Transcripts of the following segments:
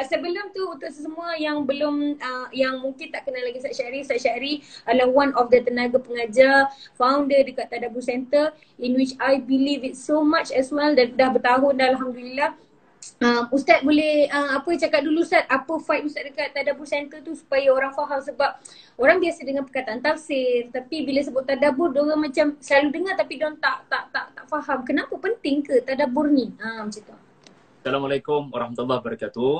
Sebelum tu untuk semua yang belum yang mungkin tak kenal lagi Ustaz Syahri adalah one of the tenaga pengajar, founder dekat Tadabbur Center, in which I believe it so much as well, dan dah bertahun dah alhamdulillah. Ustaz boleh apa cakap dulu Ustaz, apa fight Ustaz dekat Tadabbur Center tu supaya orang faham, sebab orang biasa dengan perkataan tafsir, tapi bila sebut tadabbur diorang macam selalu dengar tapi diorang tak faham kenapa penting ke tadabbur ni. Macam tu. Assalamualaikum warahmatullahi wabarakatuh.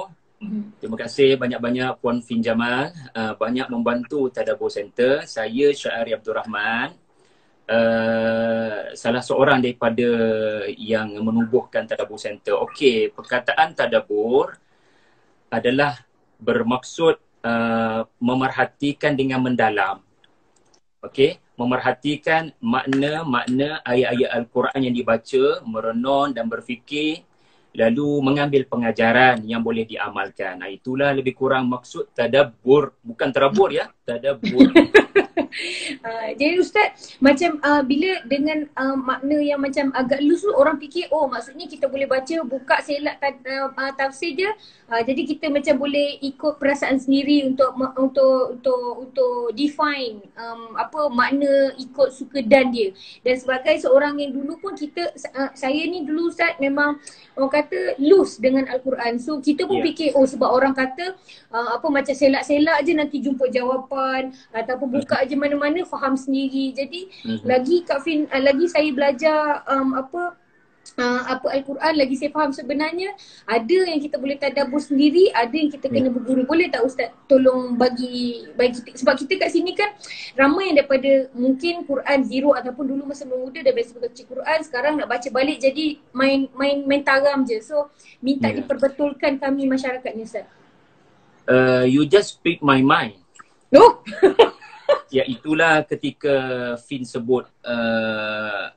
Terima kasih banyak-banyak Puan Fin Jamal, banyak membantu Tadabbur Center. Saya Syahri Abdul Rahman, salah seorang daripada yang menubuhkan Tadabbur Center. Okey, perkataan tadabbur adalah bermaksud memerhatikan dengan mendalam. Okey, memerhatikan makna-makna ayat-ayat Al-Quran yang dibaca, merenung dan berfikir, lalu mengambil pengajaran yang boleh diamalkan. Itulah lebih kurang maksud tadabbur. Bukan terabur ya, tadabbur. Jadi Ustaz, macam bila dengan makna yang macam agak loose tu, orang fikir oh maksudnya kita boleh baca buka selak tafsir je. Jadi kita macam boleh ikut perasaan sendiri untuk define apa makna ikut suka dan dia. Dan sebagai seorang yang dulu pun saya ni dulu Ustaz memang orang kata loose dengan Al-Quran. So kita pun fikir oh sebab orang kata apa macam selak-selak je nanti jumpa jawapan, ataupun buka je mana-mana faham sendiri. Jadi lagi Kak Fin, lagi saya belajar apa Al-Quran, lagi saya faham sebenarnya ada yang kita boleh tadabbur sendiri, ada yang kita kena berguru. Boleh tak Ustaz tolong bagi kita, sebab kita kat sini kan ramai yang daripada mungkin Quran zero ataupun dulu masa muda dah biasa baca Quran, sekarang nak baca balik jadi main taram je. So minta diperbetulkan kami masyarakat ni Ustaz. You just speak my mind. Oh. Ya, itulah ketika Fin sebut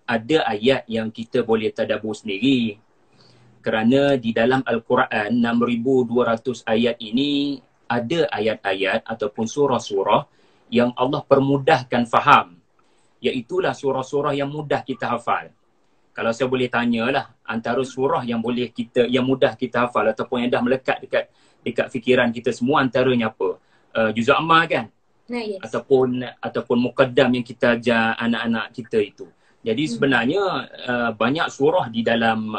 ada ayat yang kita boleh tadabbur sendiri. Kerana di dalam Al-Quran 6,200 ayat ini ada ayat-ayat ataupun surah-surah yang Allah permudahkan faham. Iaitulah surah-surah yang mudah kita hafal. Kalau saya boleh tanyalah, antara surah yang mudah kita hafal ataupun yang dah melekat dekat fikiran kita semua, antaranya apa? Juz Amma kan? Yes. Ataupun muqaddam yang kita ajar anak-anak kita itu. Jadi sebenarnya banyak surah di dalam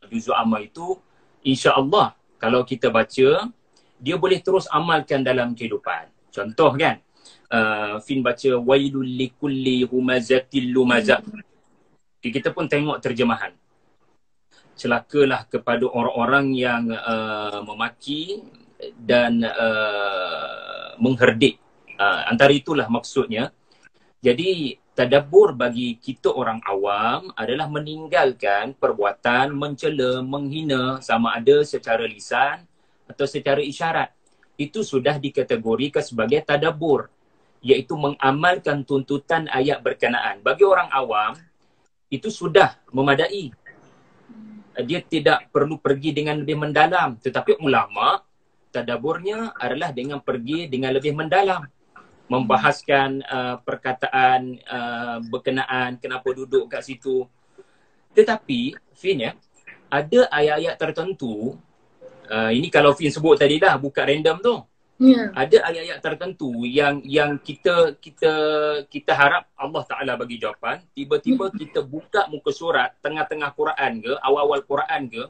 juz Amma itu, insya-Allah kalau kita baca, dia boleh terus amalkan dalam kehidupan. Contoh kan, Fin baca wailul likulli humazatil lumazah. Kita pun tengok terjemahan. Celakalah kepada orang-orang yang memaki dan mengherdik. Antara itulah maksudnya. Jadi tadabbur bagi kita orang awam adalah meninggalkan perbuatan mencela, menghina, sama ada secara lisan atau secara isyarat. Itu sudah dikategorikan sebagai tadabbur, iaitu mengamalkan tuntutan ayat berkenaan. Bagi orang awam itu sudah memadai. Dia tidak perlu pergi dengan lebih mendalam. Tetapi ulama tadabburnya adalah dengan pergi dengan lebih mendalam, membahaskan perkataan berkenaan, kenapa duduk kat situ. Tetapi Fin ya, ada ayat-ayat tertentu, ini kalau Fin sebut tadi dah, buka random tu. Ada ayat-ayat tertentu yang kita harap Allah Ta'ala bagi jawapan. Tiba-tiba kita buka muka surat, tengah-tengah Quran ke, awal-awal Quran ke,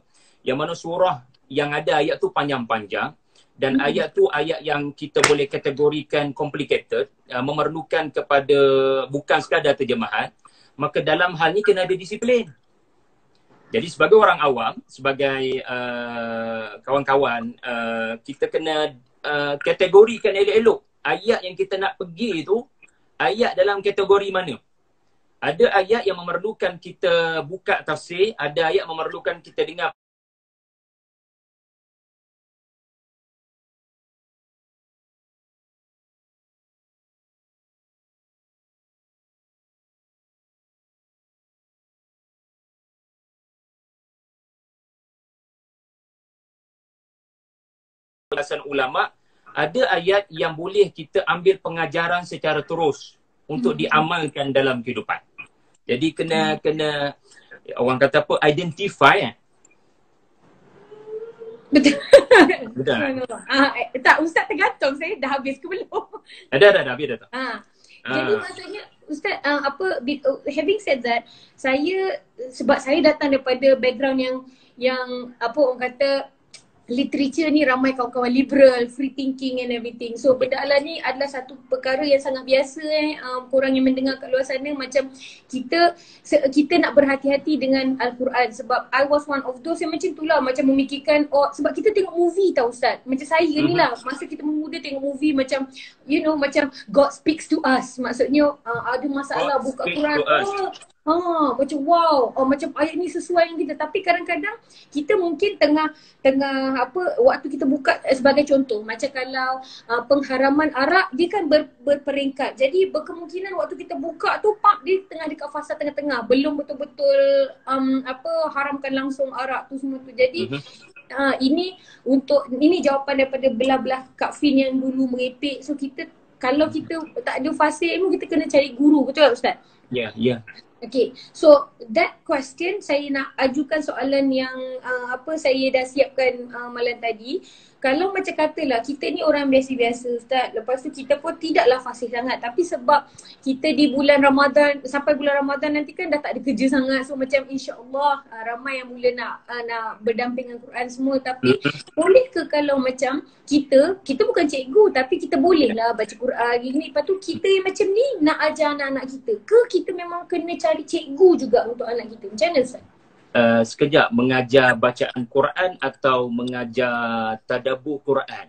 yang mana surah yang ada ayat tu panjang-panjang. Dan ayat tu ayat yang kita boleh kategorikan complicated, memerlukan kepada bukan sekadar terjemahan. Maka dalam hal ni kena ada disiplin. Jadi sebagai orang awam, sebagai kawan-kawan, kita kena kategorikan elok-elok. Ayat yang kita nak pergi tu, ayat dalam kategori mana? Ada ayat yang memerlukan kita buka tafsir, ada ayat memerlukan kita dengar penjelasan ulama. Ada ayat yang boleh kita ambil pengajaran secara terus untuk diamalkan dalam kehidupan. Jadi kena orang kata apa, identify Betul. Betul tak? Tak, Ustaz tergantung saya dah habis ke belum. Dah habis dah tu. Jadi maksudnya Ustaz, having said that, sebab saya datang daripada background yang apa orang kata, literature ni ramai kawan-kawan liberal, free thinking and everything. So benda halal ni adalah satu perkara yang sangat biasa korang yang mendengar kat luar sana, macam kita nak berhati-hati dengan Al-Quran. Sebab I was one of those yang macam tu lah, macam memikirkan, sebab kita tengok movie tau Ustaz. Macam saya ni lah, masa kita muda tengok movie macam, you know, macam God speaks to us. Maksudnya ada masalah God buka speaks Quran. to us. Macam wow, macam ayat ni sesuai dengan kita. Tapi kadang-kadang kita mungkin tengah waktu kita buka, sebagai contoh, macam kalau pengharaman arak, dia kan berperingkat. Jadi berkemungkinan waktu kita buka tu dia tengah dekat fasa tengah-tengah, belum betul-betul haramkan langsung arak tu semua tu. Jadi ini jawapan daripada belah-belah Kak Fin yang dulu merepek. So kalau kita tak ada fasa ilmu, kita kena cari guru, betul tak Ustaz? Ya. Okay, so that question saya nak ajukan soalan yang saya dah siapkan malam tadi. Kalau macam katalah kita ni orang biasa-biasa Ustaz, lepas tu kita pun tidaklah fasih sangat, tapi sebab kita di bulan Ramadan, sampai bulan Ramadan nanti kan dah tak ada kerja sangat, so macam insya-Allah ramai yang mula nak berdamping dengan Quran semua. Tapi boleh ke kalau macam kita bukan cikgu, tapi kita bolehlah baca Quran gini, lepas tu kita yang macam ni nak ajar anak-anak kita, ke kita memang kena cari cikgu juga untuk anak kita? Macam mana Ustaz? Sekejap, mengajar bacaan Quran atau mengajar tadabbur Quran?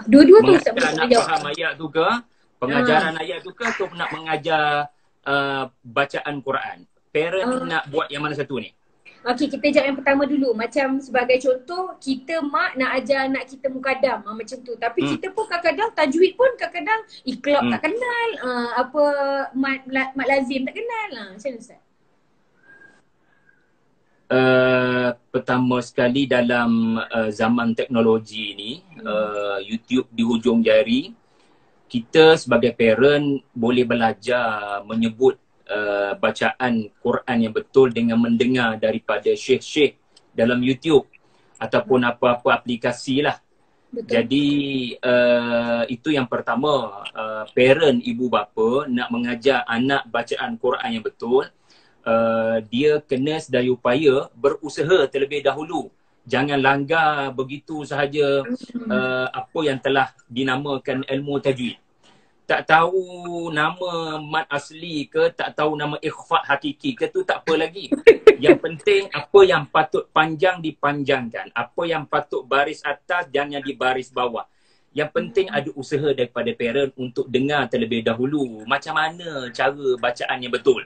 Dua-dua tu Ustaz. Mengajar nak faham ayat tu ke? Pengajaran ayat tu ke? Atau nak mengajar bacaan Quran? Parent nak buat yang mana satu ni? Okey, kita jawab yang pertama dulu. Macam sebagai contoh, kita mak nak ajar anak kita mukadam macam tu. Tapi kita pun kadang-kadang tajwid pun kadang-kadang iqlab tak kenal, mat lazim tak kenal. Macam mana Ustaz? Pertama sekali dalam zaman teknologi ni, YouTube di hujung jari, kita sebagai parent boleh belajar menyebut bacaan Quran yang betul dengan mendengar daripada syekh-syekh dalam YouTube ataupun apa-apa aplikasi lah. Betul. Jadi itu yang pertama, parent, ibu bapa nak mengajar anak bacaan Quran yang betul, dia kena sedaya upaya berusaha terlebih dahulu. Jangan langgar begitu sahaja apa yang telah dinamakan ilmu tajwid. Tak tahu nama mat asli ke, tak tahu nama ikhfa hakiki ke, tu tak apa lagi. Yang penting apa yang patut panjang dipanjangkan, apa yang patut baris atas jangan di baris bawah. Yang penting ada usaha daripada parent untuk dengar terlebih dahulu macam mana cara bacaan yang betul.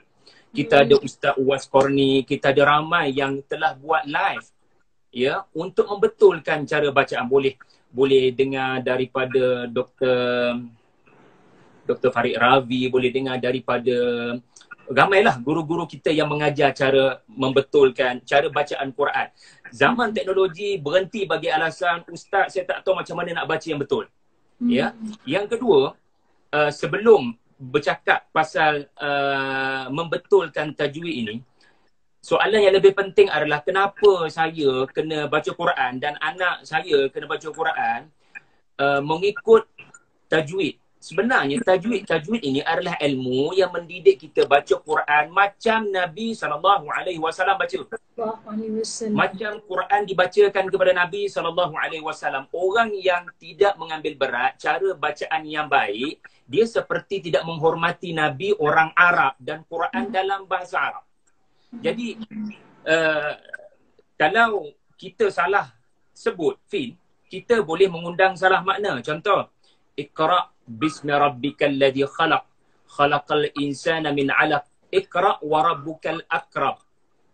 Kita ada Ustaz Uwas Korni, kita ada ramai yang telah buat live ya untuk membetulkan cara bacaan. Boleh dengar daripada Dr. Farid Ravi, boleh dengar daripada ramailah guru-guru kita yang mengajar cara membetulkan cara bacaan Quran. Zaman teknologi berhenti bagi alasan ustaz saya tak tahu macam mana nak baca yang betul. Ya. Yang kedua, sebelum bercakap pasal membetulkan tajwid ini, soalan yang lebih penting adalah kenapa saya kena baca Quran dan anak saya kena baca Quran mengikut tajwid. Sebenarnya tajwid ini adalah ilmu yang mendidik kita baca Quran macam Nabi SAW baca. Macam Quran dibacakan kepada Nabi SAW. Orang yang tidak mengambil berat cara bacaan yang baik, dia seperti tidak menghormati Nabi, orang Arab dan Quran dalam bahasa Arab. Jadi kalau kita salah sebut Fin, kita boleh mengundang salah makna. Contoh, Iqra' bismi rabbikal ladzi khalaq, khalaqal insana min 'alaq, Iqra' wa rabbukal akram.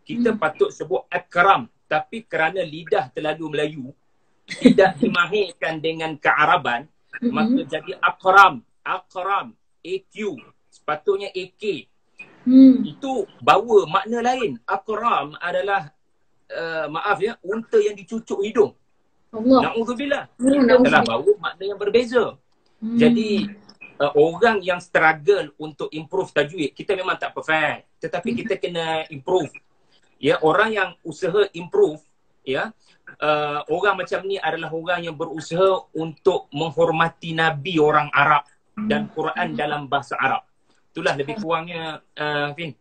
Kita patut sebut akram, tapi kerana lidah terlalu Melayu, tidak dimahirkan dengan kearaban, maka jadi akram, AQ, sepatutnya AK. Itu bawa makna lain. Akram adalah maaf ya, unta yang dicucuk hidung. Na'udzubillah. Telah bawa makna yang berbeza. Jadi orang yang struggle untuk improve tajwid, kita memang tak perfect, tetapi kita kena improve. Ya, orang yang usaha improve, ya, orang macam ni adalah orang yang berusaha untuk menghormati Nabi orang Arab dan Quran dalam bahasa Arab. Itulah lebih kurangnya, Fin.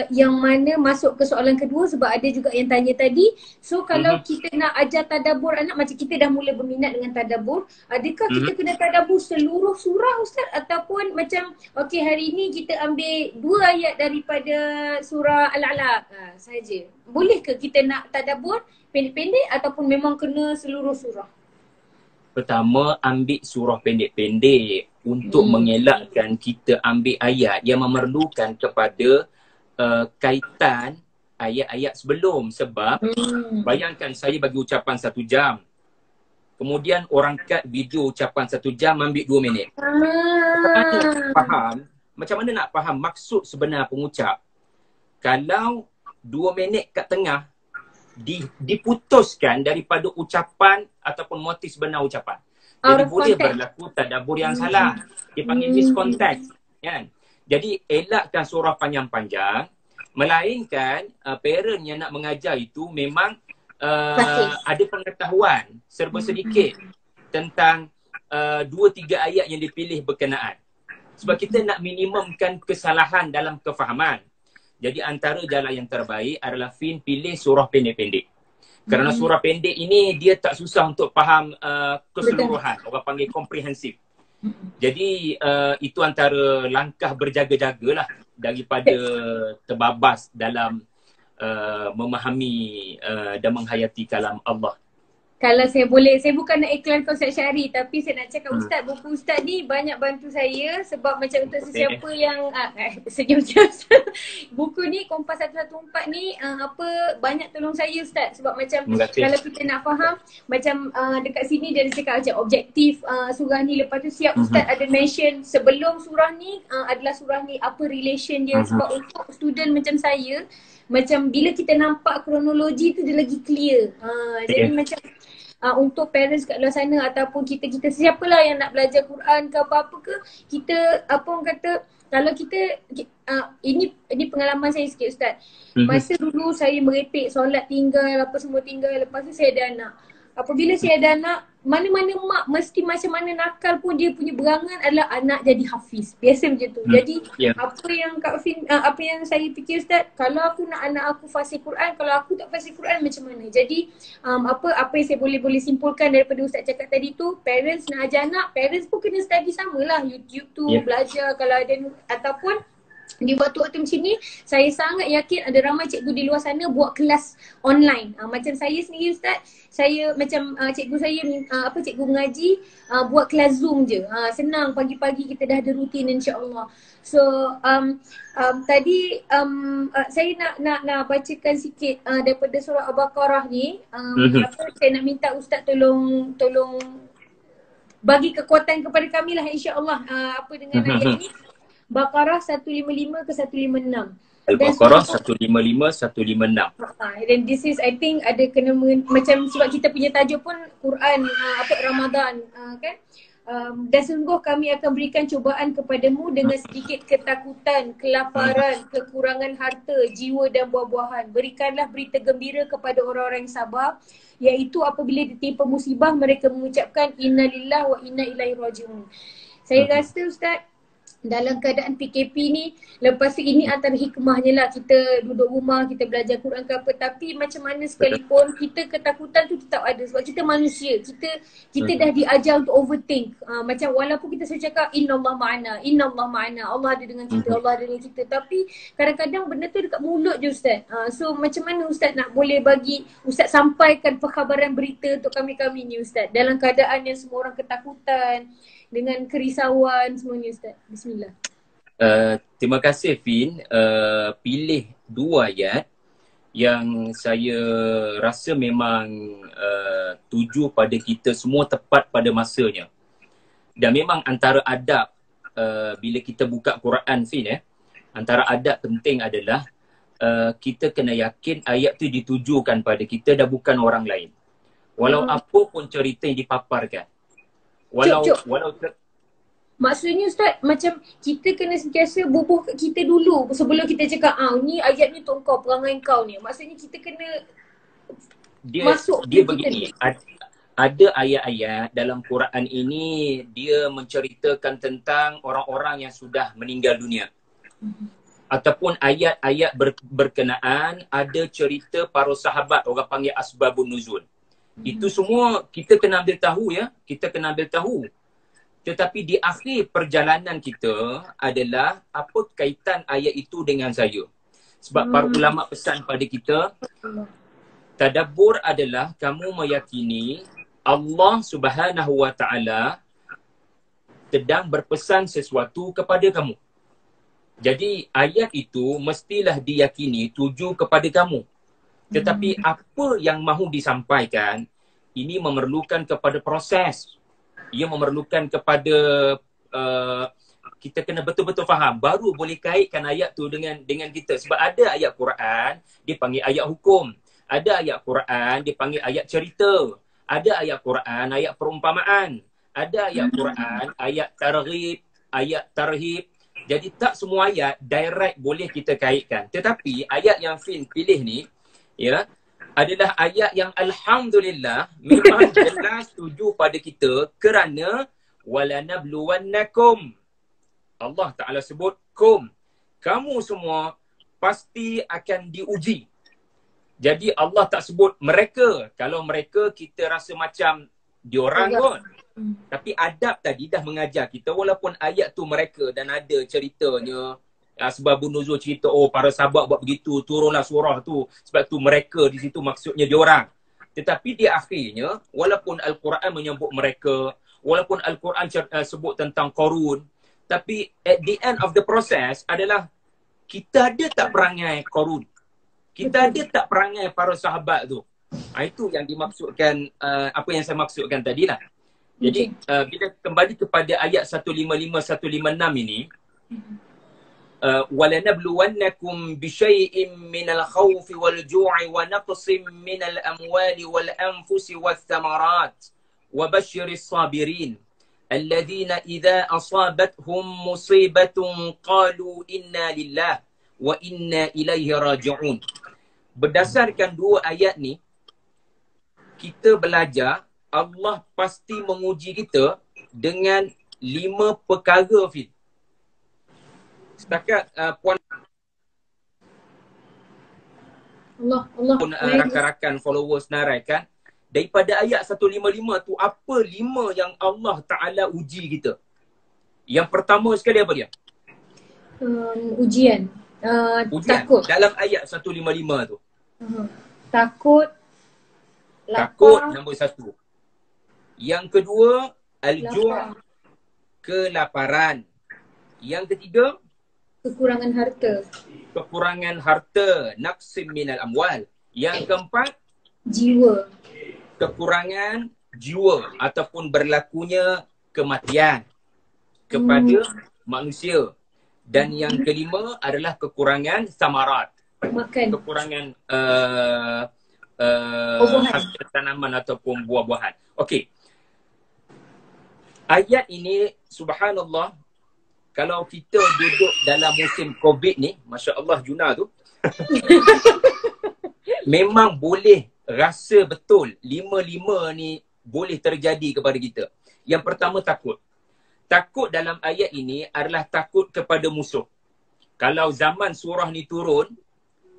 Yang mana masuk ke soalan kedua sebab ada juga yang tanya tadi. So kalau kita nak ajar tadabbur anak, macam kita dah mula berminat dengan tadabbur, adakah kita kena tadabbur seluruh surah Ustaz, ataupun macam okey hari ni kita ambil 2 ayat daripada surah Al-Alaq saja. Boleh ke kita nak tadabbur pendek-pendek ataupun memang kena seluruh surah? Pertama, ambil surah pendek-pendek untuk mengelakkan kita ambil ayat yang memerlukan kepada kaitan ayat-ayat sebelum. Sebab bayangkan saya bagi ucapan 1 jam, kemudian orang cut video ucapan 1 jam ambil 2 minit. Macam mana nak faham maksud sebenar pengucap kalau 2 minit kat tengah diputuskan daripada ucapan ataupun motif sebenar ucapan. Jadi boleh berlaku tadabbur yang salah. Dia panggil miscontext, kan? Jadi elakkan surah panjang-panjang, melainkan parent yang nak mengajar itu memang ada pengetahuan serba sedikit tentang 2-3 ayat yang dipilih berkenaan. Sebab kita nak minimumkan kesalahan dalam kefahaman. Jadi antara jalan yang terbaik adalah Fin pilih surah pendek-pendek. Kerana surah pendek ini dia tak susah untuk faham keseluruhan. Orang panggil komprehensif. Jadi itu antara langkah berjaga-jagalah daripada terbabas dalam memahami dan menghayati kalam Allah. Kalau saya boleh, saya bukan nak iklan konsep syari, tapi saya nak cakap Ustaz, buku Ustaz ni banyak bantu saya. Sebab macam untuk sesiapa yang senyum-senyum buku ni Kompas 114 ni banyak tolong saya Ustaz. Sebab macam kalau kita nak faham, macam dekat sini dia ada cakap macam objektif surah ni. Lepas tu siap Ustaz ada mention sebelum surah ni adalah surah ni, apa relation dia. Sebab untuk student macam saya, macam bila kita nampak kronologi tu dia lagi clear. Jadi macam untuk parents kat luar sana ataupun kita siapalah yang nak belajar Quran ke apa-apa ke, kita apa orang kata, kalau kita ini pengalaman saya sikit Ustaz. Masa dulu saya merepek solat tinggal, apa semua tinggal, lepas tu saya ada anak. Apabila saya ada anak, mana-mana mak mesti macam mana nakal pun dia punya berangan adalah anak jadi hafiz. Biasa macam tu. Jadi apa yang Kak Fin, apa yang saya fikir Ustaz, kalau aku nak anak aku fasih Quran, kalau aku tak fasih Quran macam mana? Jadi apa yang saya boleh simpulkan daripada Ustaz cakap tadi tu, parents nak ajar anak, parents pun kena study samalah YouTube tu, belajar kalau ada, ataupun di waktu-waktu macam ni, saya sangat yakin ada ramai cikgu di luar sana buat kelas online. Macam saya sendiri Ustaz, saya macam cikgu saya, cikgu mengaji, buat kelas Zoom je. Senang, pagi-pagi kita dah ada rutin insya-Allah. So tadi saya nak bacakan sikit daripada surah Al-Baqarah ni. Saya nak minta Ustaz tolong bagi kekuatan kepada kami lah insya-Allah dengan ayat ni. Baqarah 155 ke 156. Al-Baqarah 155, 156. Dan this is I think ada kena macam sebab kita punya tajuk pun Quran Ramadan kan. Dan sungguh kami akan berikan cubaan kepadamu dengan sedikit ketakutan, kelaparan, kekurangan harta, jiwa dan buah-buahan. Berikanlah berita gembira kepada orang-orang yang sabar, iaitu apabila ditimpa musibah mereka mengucapkan innalillahi wa inna ilaihi rajiun. Saya rasa Ustaz, dalam keadaan PKP ni, lepas tu ini antara hikmahnya lah, kita duduk rumah, kita belajar Quran ke apa, tapi macam mana sekalipun kita ketakutan tu tetap ada sebab kita manusia, kita dah diajar untuk overthink. Macam walaupun kita selalu cakap innallaha ma'ana, Allah ada dengan kita, Allah ada dengan kita, tapi kadang-kadang benda tu dekat mulut je Ustaz. So macam mana Ustaz nak boleh bagi Ustaz sampaikan perkhabaran berita untuk kami-kami ni Ustaz, dalam keadaan yang semua orang ketakutan, dengan kerisauan semuanya Ustaz. Bismillah. Terima kasih Fin. Pilih 2 ayat yang saya rasa memang tuju pada kita semua, tepat pada masanya. Dan memang antara adab bila kita buka Quran Fin, antara adab penting adalah kita kena yakin ayat tu ditujukan pada kita dan bukan orang lain. Walau apa pun cerita yang dipaparkan. Walau maksudnya Ustaz, macam kita kena sentiasa bubuh kita dulu sebelum kita cakap ni ayat ni untuk kau, perangai kau ni. Maksudnya kita kena masuk dia ke kita ni? begini. Ada ayat-ayat dalam Quran ini dia menceritakan tentang orang-orang yang sudah meninggal dunia. Ataupun ayat-ayat berkenaan ada cerita para sahabat, orang panggil asbabun nuzul. Itu semua kita kena ambil tahu ya, kita kena ambil tahu. Tetapi di akhir perjalanan kita adalah apa kaitan ayat itu dengan saya. Sebab para ulama pesan pada kita, tadabbur adalah kamu meyakini Allah Subhanahu wa taala sedang berpesan sesuatu kepada kamu. Jadi ayat itu mestilah diyakini tuju kepada kamu. Tetapi apa yang mahu disampaikan ini memerlukan kepada proses. Ia memerlukan kepada kita kena betul-betul faham baru boleh kaitkan ayat tu dengan kita. Sebab ada ayat Quran dipanggil ayat hukum. Ada ayat Quran dipanggil ayat cerita. Ada ayat Quran ayat perumpamaan. Ada ayat Quran ayat targhib, ayat tarhib. Jadi tak semua ayat direct boleh kita kaitkan. Tetapi ayat yang Fin pilih ni ya adalah ayat yang alhamdulillah memang jelas tuju pada kita kerana walanabluwannakum. Allah Taala sebut kum. Kamu semua pasti akan diuji. Jadi Allah tak sebut mereka. Kalau mereka kita rasa macam diorang kot. Tapi adab tadi dah mengajar kita walaupun ayat tu mereka dan ada ceritanya sebab nuzul cerita para sahabat buat begitu, turunlah surah tu sebab tu mereka di situ maksudnya diorang. Tetapi di akhirnya walaupun Al-Quran menyebut mereka, walaupun Al-Quran sebut tentang Qarun, tapi at the end of the process adalah kita ada tak perangai Qarun? Kita ada tak perangai para sahabat tu? Itu yang dimaksudkan apa yang saya maksudkan tadi lah. Jadi bila kembali kepada ayat 155 156 ini walanabluwannakum bisyai'in minal khawfi wal ju'i wa naqsim minal amwali wal anfusi wath thamarat wa basyiris sabirin alladhina idza asabathum musibatun qalu inna lillahi wa inna ilaihi raji'un. Berdasarkan dua ayat ni kita belajar Allah pasti menguji kita dengan 5 perkara, Fid. Setakat puan Allah pun rakan-rakan followers naraikan daripada ayat 155 tu apa 5 yang Allah Ta'ala uji kita. Yang pertama sekali apa dia? Ujian. Takut. Dalam ayat 155 tu. Takut. Takut nombor 1. Yang kedua, al-ju', kelaparan. Yang ketiga, kekurangan harta. Kekurangan harta, naqsim minal amwal. Yang keempat, jiwa. Kekurangan jiwa ataupun berlakunya kematian kepada manusia. Dan yang kelima adalah kekurangan samarat. Makan. Kekurangan hasil tanaman ataupun buah-buahan. Okey. Ayat ini subhanallah kalau kita duduk dalam musim COVID ni, masya-Allah Juna tu memang boleh rasa betul 5 ni boleh terjadi kepada kita. Yang pertama takut. Takut dalam ayat ini adalah takut kepada musuh. Kalau zaman surah ni turun,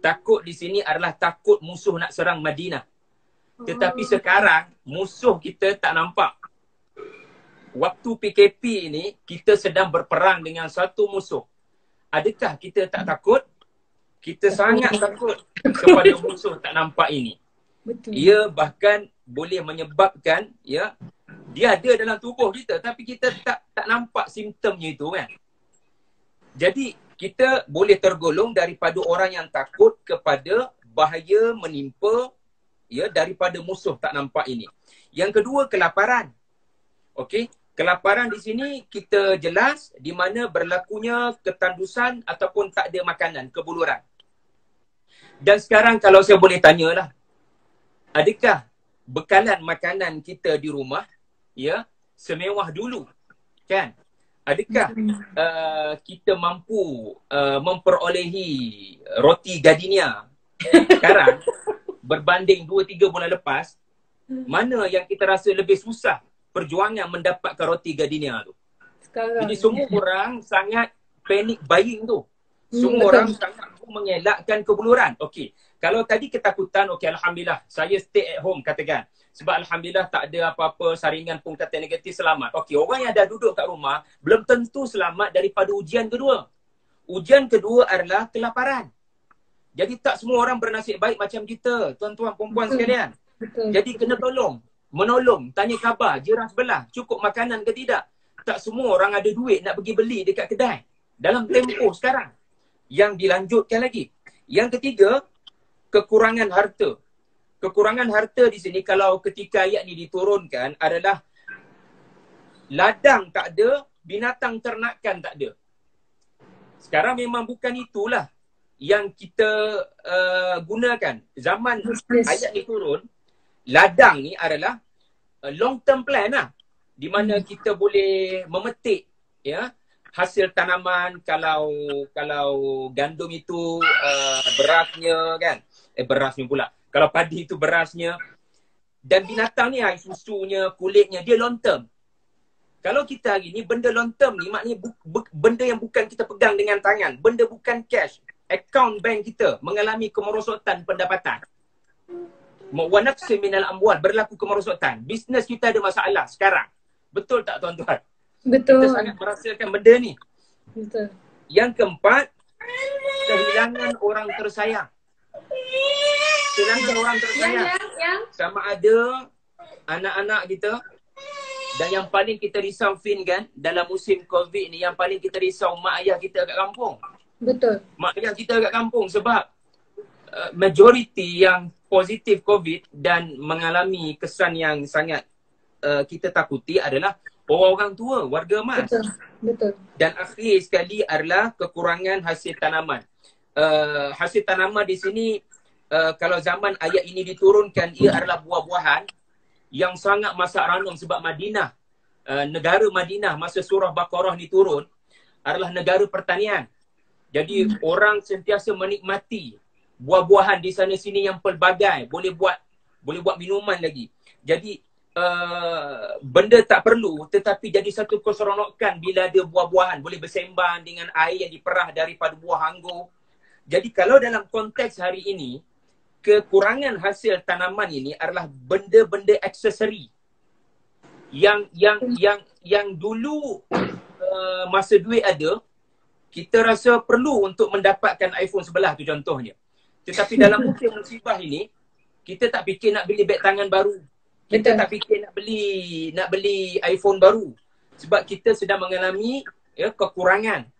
takut di sini adalah takut musuh nak serang Madinah. Tetapi sekarang musuh kita tak nampak. Waktu PKP ni kita sedang berperang dengan satu musuh. Adakah kita tak takut? Kita sangat takut kepada musuh tak nampak ini. Betul. Ia bahkan boleh menyebabkan ya dia ada dalam tubuh kita tapi kita tak nampak simptomnya itu kan. Jadi kita boleh tergolong daripada orang yang takut kepada bahaya menimpa ya daripada musuh tak nampak ini. Yang kedua kelaparan. Okey, kelaparan di sini kita jelas di mana berlakunya ketandusan ataupun tak ada makanan, kebuluran. Dan sekarang kalau saya boleh tanyalah, adakah bekalan makanan kita di rumah ya semewah dulu? Kan? Adakah kita mampu memperolehi roti gardenia sekarang berbanding 2-3 bulan lepas, mana yang kita rasa lebih susah perjuangan mendapatkan roti gardenia tu? Sekarang. Jadi semua orang sangat panic buying tu. Semua betul. orang sangat mengelakkan kebuluran. Okey. Kalau tadi ketakutan, okey, alhamdulillah saya stay at home katakan. Sebab alhamdulillah tak ada apa-apa saringan pun kata negatif, selamat. Okey, orang yang dah duduk kat rumah belum tentu selamat daripada ujian kedua. Ujian kedua adalah kelaparan. Jadi tak semua orang bernasib baik macam kita, tuan-tuan perempuan sekalian. Betul. Jadi kena tolong, menolong, tanya khabar jiran sebelah, cukup makanan ke tidak. Tak semua orang ada duit nak pergi beli dekat kedai dalam tempoh sekarang. Yang dilanjutkan lagi. Yang ketiga, kekurangan harta. Kekurangan harta di sini kalau ketika ayat ni diturunkan adalah ladang tak ada, binatang ternakan tak ada. Sekarang memang bukan itulah yang kita gunakan. Zaman ayat ni turun, ladang ni adalah long term plan lah. Di mana kita boleh memetik ya hasil tanaman. Kalau gandum itu berasnya kan. Berasnya pula. Kalau padi itu berasnya. Dan binatang ni air susunya, kulitnya, dia long term. Kalau kita hari ni benda long term ni maknanya benda yang bukan kita pegang dengan tangan. Benda bukan cash. Akaun bank kita mengalami kemerosotan pendapatan. Wa naqsin minal amwal, berlaku kemerosotan. Bisnes kita ada masalah sekarang. Betul tak tuan-tuan? Betul. Kita sangat merasakan benda ni. Betul. Yang keempat, kehilangan orang tersayang. Kehilangan orang tersayang. Sama ada anak-anak kita. Dan yang paling kita risau Fin kan, dalam musim COVID ni, yang paling kita risau mak ayah kita kat kampung. Betul. Mak ayah kita kat kampung sebab majoriti yang positif COVID dan mengalami kesan yang sangat kita takuti adalah orang-orang tua, warga emas. Betul. Betul. Dan akhir sekali adalah kekurangan hasil tanaman. Hasil tanaman di sini, kalau zaman ayat ini diturunkan, ia adalah buah-buahan yang sangat masak ranum sebab Madinah, negara Madinah masa surah Baqarah ni turun adalah negara pertanian. Jadi orang sentiasa menikmati buah-buahan di sana sini yang pelbagai, boleh buat minuman lagi. Jadi benda tak perlu tetapi jadi satu keseronokan bila ada buah-buahan, boleh bersembang dengan air yang diperah daripada buah anggur. Jadi kalau dalam konteks hari ini, kekurangan hasil tanaman ini adalah benda-benda aksesori yang dulu masa duit ada, kita rasa perlu untuk mendapatkan iPhone 11 tu contohnya. Tetapi dalam musim musibah ini, kita tak fikir nak beli beg tangan baru. Kita tak fikir nak beli iPhone baru. Sebab kita sedang mengalami kekurangan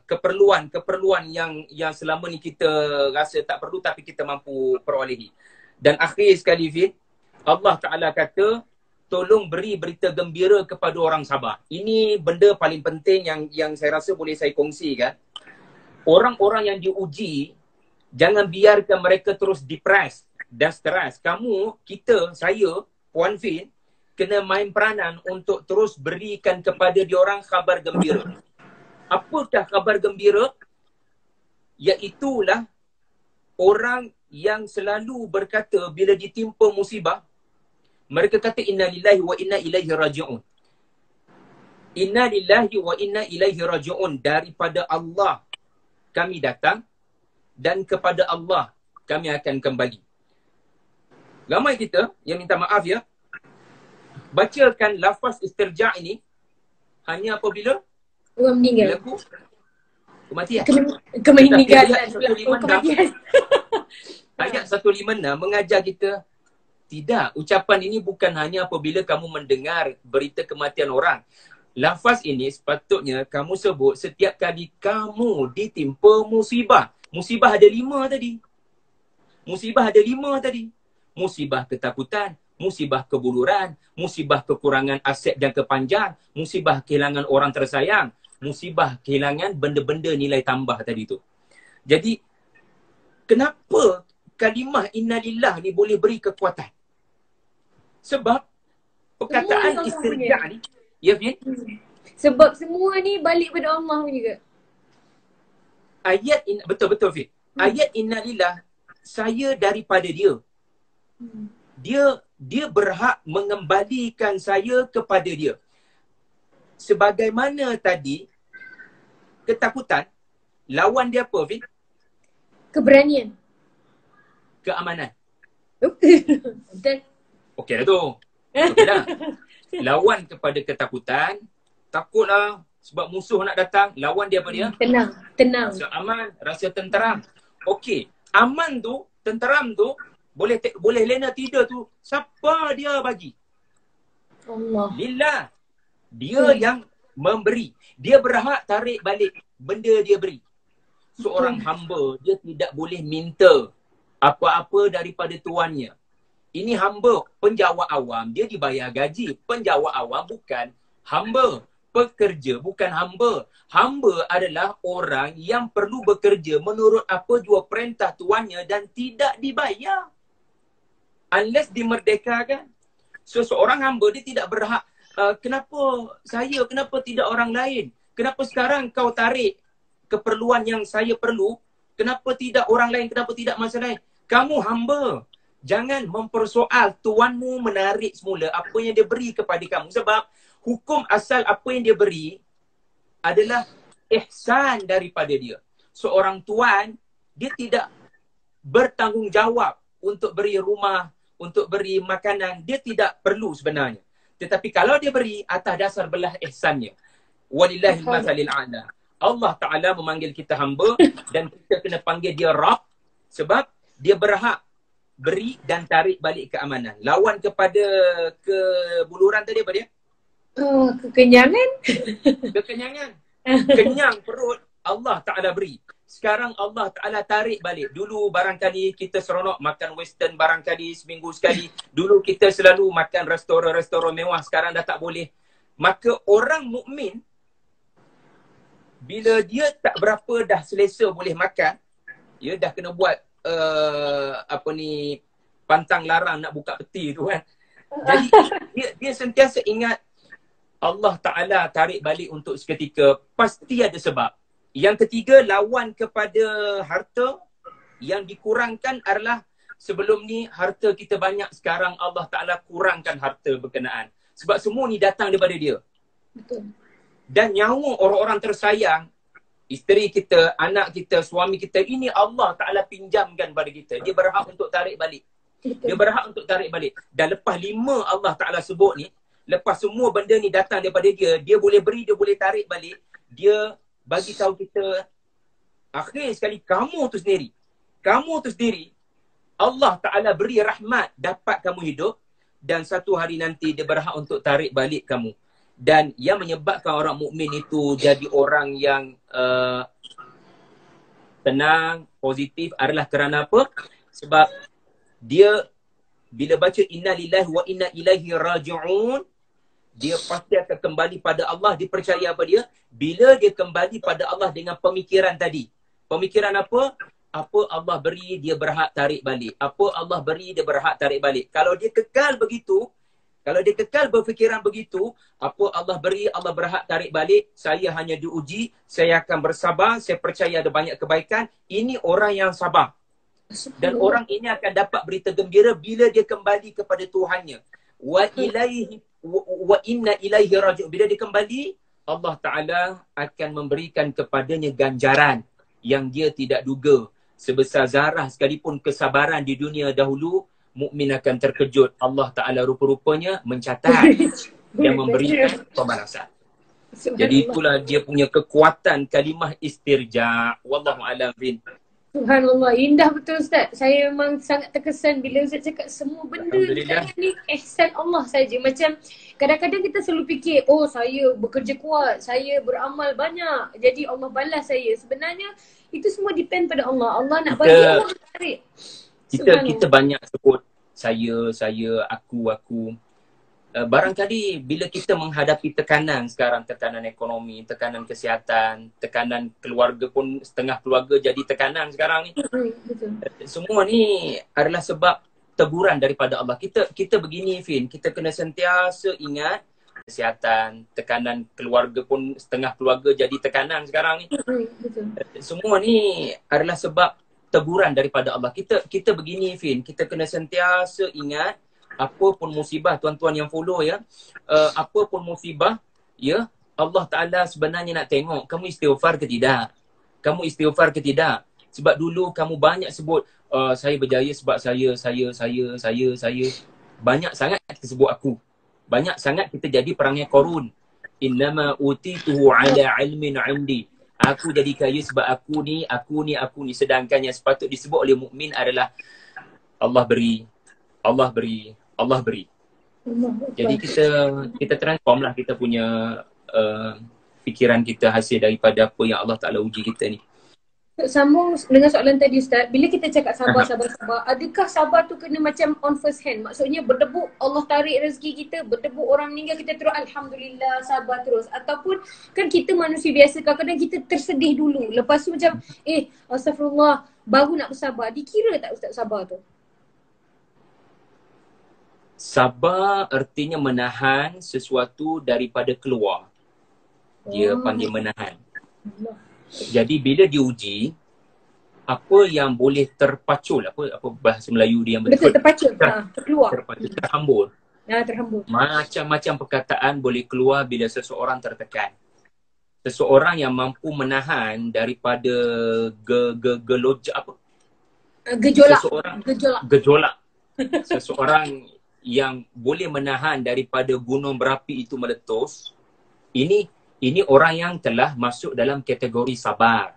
keperluan yang selama ni kita rasa tak perlu tapi kita mampu perolehi. Dan akhir sekali Fit, Allah Ta'ala kata, tolong beri berita gembira kepada orang sabar. Ini benda paling penting yang saya rasa boleh saya kongsikan. Orang-orang yang diuji, jangan biarkan mereka terus depressed dan stres. Kamu, kita, saya, Puan Fin, kena main peranan untuk terus berikan kepada diorang khabar gembira. Apakah khabar gembira? Iaitulah orang yang selalu berkata bila ditimpa musibah, mereka kata inna lillahi wa inna ilaihi raji'un. Inna lillahi wa inna ilaihi raji'un. Daripada Allah kami datang dan kepada Allah kami akan kembali. Ramai kita yang minta maaf ya, bacakan lafaz istirja' ini hanya apabila orang meninggal. Kematian. Kemeninggalan. Kematian. Ayat 156 mengajar kita, tidak, ucapan ini bukan hanya apabila kamu mendengar berita kematian orang. Lafaz ini sepatutnya kamu sebut setiap kali kamu ditimpa musibah. Musibah ada 5 tadi. Musibah ada 5 tadi. Musibah ketakutan, musibah kebuluran, musibah kekurangan aset jangka panjang, musibah kehilangan orang tersayang, musibah kehilangan benda-benda nilai tambah tadi tu. Jadi, kenapa kalimah innalillah ni boleh beri kekuatan? Sebab perkataan istirja' ni, ya Fian? Sebab semua ni balik pada Allah juga. Ayat, betul-betul Fian. Ayat innalillah saya daripada dia. Dia berhak mengembalikan saya kepada dia. Sebagaimana tadi, ketakutan, lawan dia apa, Fin? Keberanian. Keamanan. Betul. Okey dah tu. Okey dah. Lawan kepada ketakutan, takutlah sebab musuh nak datang, lawan dia apa dia? Tenang. Tenang. Rasa aman, rasa tenteram. Okey, aman tu, tenteram tu, boleh lena tidur tu, siapa dia bagi? Allah. Lillah. Dia yang memberi. Dia berhak tarik balik benda dia beri. Seorang hamba, dia tidak boleh minta apa-apa daripada tuannya. Ini hamba, penjawat awam, dia dibayar gaji. Penjawat awam bukan hamba. Pekerja bukan hamba. Hamba adalah orang yang perlu bekerja menurut apa jua perintah tuannya dan tidak dibayar. Unless dimerdekakan. So seorang hamba dia tidak berhak, kenapa saya, kenapa tidak orang lain? Kenapa sekarang kau tarik keperluan yang saya perlu? Kenapa tidak orang lain? Kenapa tidak masa lain? Kamu hamba. Jangan mempersoal tuanmu menarik semula apa yang dia beri kepada kamu. Sebab hukum asal apa yang dia beri adalah ihsan daripada dia. Seorang tuan, dia tidak bertanggungjawab untuk beri rumah, untuk beri makanan. Dia tidak perlu sebenarnya. Tetapi kalau dia beri atas dasar belah ihsannya. Walillahil masalil a'la. Allah Ta'ala memanggil kita hamba dan kita kena panggil dia Rabb sebab dia berhak beri dan tarik balik keamanan. Lawan kepada kebuluran tadi apa dia? Kekenyangan. Kekenyangan. Kenyang perut Allah Ta'ala beri. Sekarang Allah Ta'ala tarik balik. Dulu barangkali kita seronok makan western barangkali seminggu sekali. Dulu kita selalu makan restoran-restoran mewah. Sekarang dah tak boleh. Maka orang mukmin bila dia tak berapa dah selesa boleh makan, dia dah kena buat pantang larang nak buka peti tu kan. Jadi dia sentiasa ingat Allah Ta'ala tarik balik untuk seketika. Pasti ada sebab. Yang ketiga, lawan kepada harta yang dikurangkan adalah sebelum ni harta kita banyak, sekarang Allah Ta'ala kurangkan harta berkenaan. Sebab semua ni datang daripada dia. Betul. Dan nyawa orang-orang tersayang, isteri kita, anak kita, suami kita, ini Allah Ta'ala pinjamkan pada kita. Dia berhak untuk tarik balik. Dia berhak untuk tarik balik. Dan lepas 5 Allah Ta'ala sebut ni, lepas semua benda ni datang daripada dia, dia boleh beri, dia boleh tarik balik. Dia bagi tahu kita, akhir sekali kamu tu sendiri. Kamu tu sendiri, Allah Ta'ala beri rahmat dapat kamu hidup dan satu hari nanti dia berhak untuk tarik balik kamu. Dan yang menyebabkan orang mukmin itu jadi orang yang tenang, positif adalah kerana apa? Sebab dia bila baca inna lillahi wa inna ilaihi raji'un, dia pasti akan kembali pada Allah. Dia percaya apa dia? Bila dia kembali pada Allah dengan pemikiran tadi. Pemikiran apa? Apa Allah beri, dia berhak tarik balik. Apa Allah beri, dia berhak tarik balik. Kalau dia kekal begitu, kalau dia kekal berfikiran begitu, apa Allah beri, Allah berhak tarik balik. Saya hanya diuji, saya akan bersabar, saya percaya ada banyak kebaikan. Ini orang yang sabar. Dan orang ini akan dapat berita gembira bila dia kembali kepada Tuhannya. Wa inna ilaihi raji'un. Bila dia kembali, Allah Ta'ala akan memberikan kepadanya ganjaran yang dia tidak duga. Sebesar zarah sekalipun kesabaran di dunia dahulu, mukmin akan terkejut. Allah Ta'ala rupa-rupanya mencatat dan memberikan pembalasan. Jadi itulah dia punya kekuatan kalimah istirja'. Wallahu a'lam bin. Subhanallah, indah betul Ustaz. Saya memang sangat terkesan bila Ustaz cakap semua benda ni ihsan Allah saja. Macam kadang-kadang kita selalu fikir, oh saya bekerja kuat, saya beramal banyak, jadi Allah balas saya. Sebenarnya itu semua depend pada Allah. Allah nak bagi, Allah tarik. Kita banyak sebut saya, aku. Barangkali bila kita menghadapi tekanan sekarang, tekanan ekonomi, tekanan kesihatan, tekanan keluarga pun, setengah keluarga jadi tekanan sekarang ni. Betul. Semua ni adalah sebab teguran daripada Allah. Kita begini Fin, kita kena sentiasa ingat kesihatan, tekanan keluarga pun, setengah keluarga jadi tekanan sekarang ni. Betul. Semua ni adalah sebab teguran daripada Allah. Kita begini, Fin, kita kena sentiasa ingat apa pun musibah, tuan-tuan yang follow ya, apa pun musibah ya, Allah Ta'ala sebenarnya nak tengok kamu istighfar ke tidak. Kamu istighfar ke tidak. Sebab dulu kamu banyak sebut saya berjaya sebab saya. Banyak sangat kita sebut aku. Banyak sangat kita jadi perangai Qarun. Innama utituhu ala ilmin indi. Aku jadi kaya sebab aku ni. Sedangkan yang sepatut disebut oleh mukmin adalah Allah beri. Jadi kita transform lah kita punya fikiran kita hasil daripada apa yang Allah Ta'ala uji kita ni. Sambung dengan soalan tadi Ustaz, bila kita cakap sabar, adakah sabar tu kena macam on first hand? Maksudnya berdebu Allah tarik rezeki kita, berdebu orang meninggal kita terus Alhamdulillah sabar terus. Ataupun kan kita manusia biasa, kadang-kadang kita tersedih dulu. Lepas tu macam astagfirullah baru nak bersabar. Dikira tak Ustaz sabar tu? Sabar artinya menahan sesuatu daripada keluar. Dia panggil menahan. Jadi bila diuji, apa yang boleh terpacul, apa bahasa Melayu dia yang betul terpacul, terkeluar. Terhambur. Terhambur. Macam-macam perkataan boleh keluar bila seseorang tertekan. Seseorang yang mampu menahan daripada gejolak. Seseorang yang boleh menahan daripada gunung berapi itu meletus, ini orang yang telah masuk dalam kategori sabar.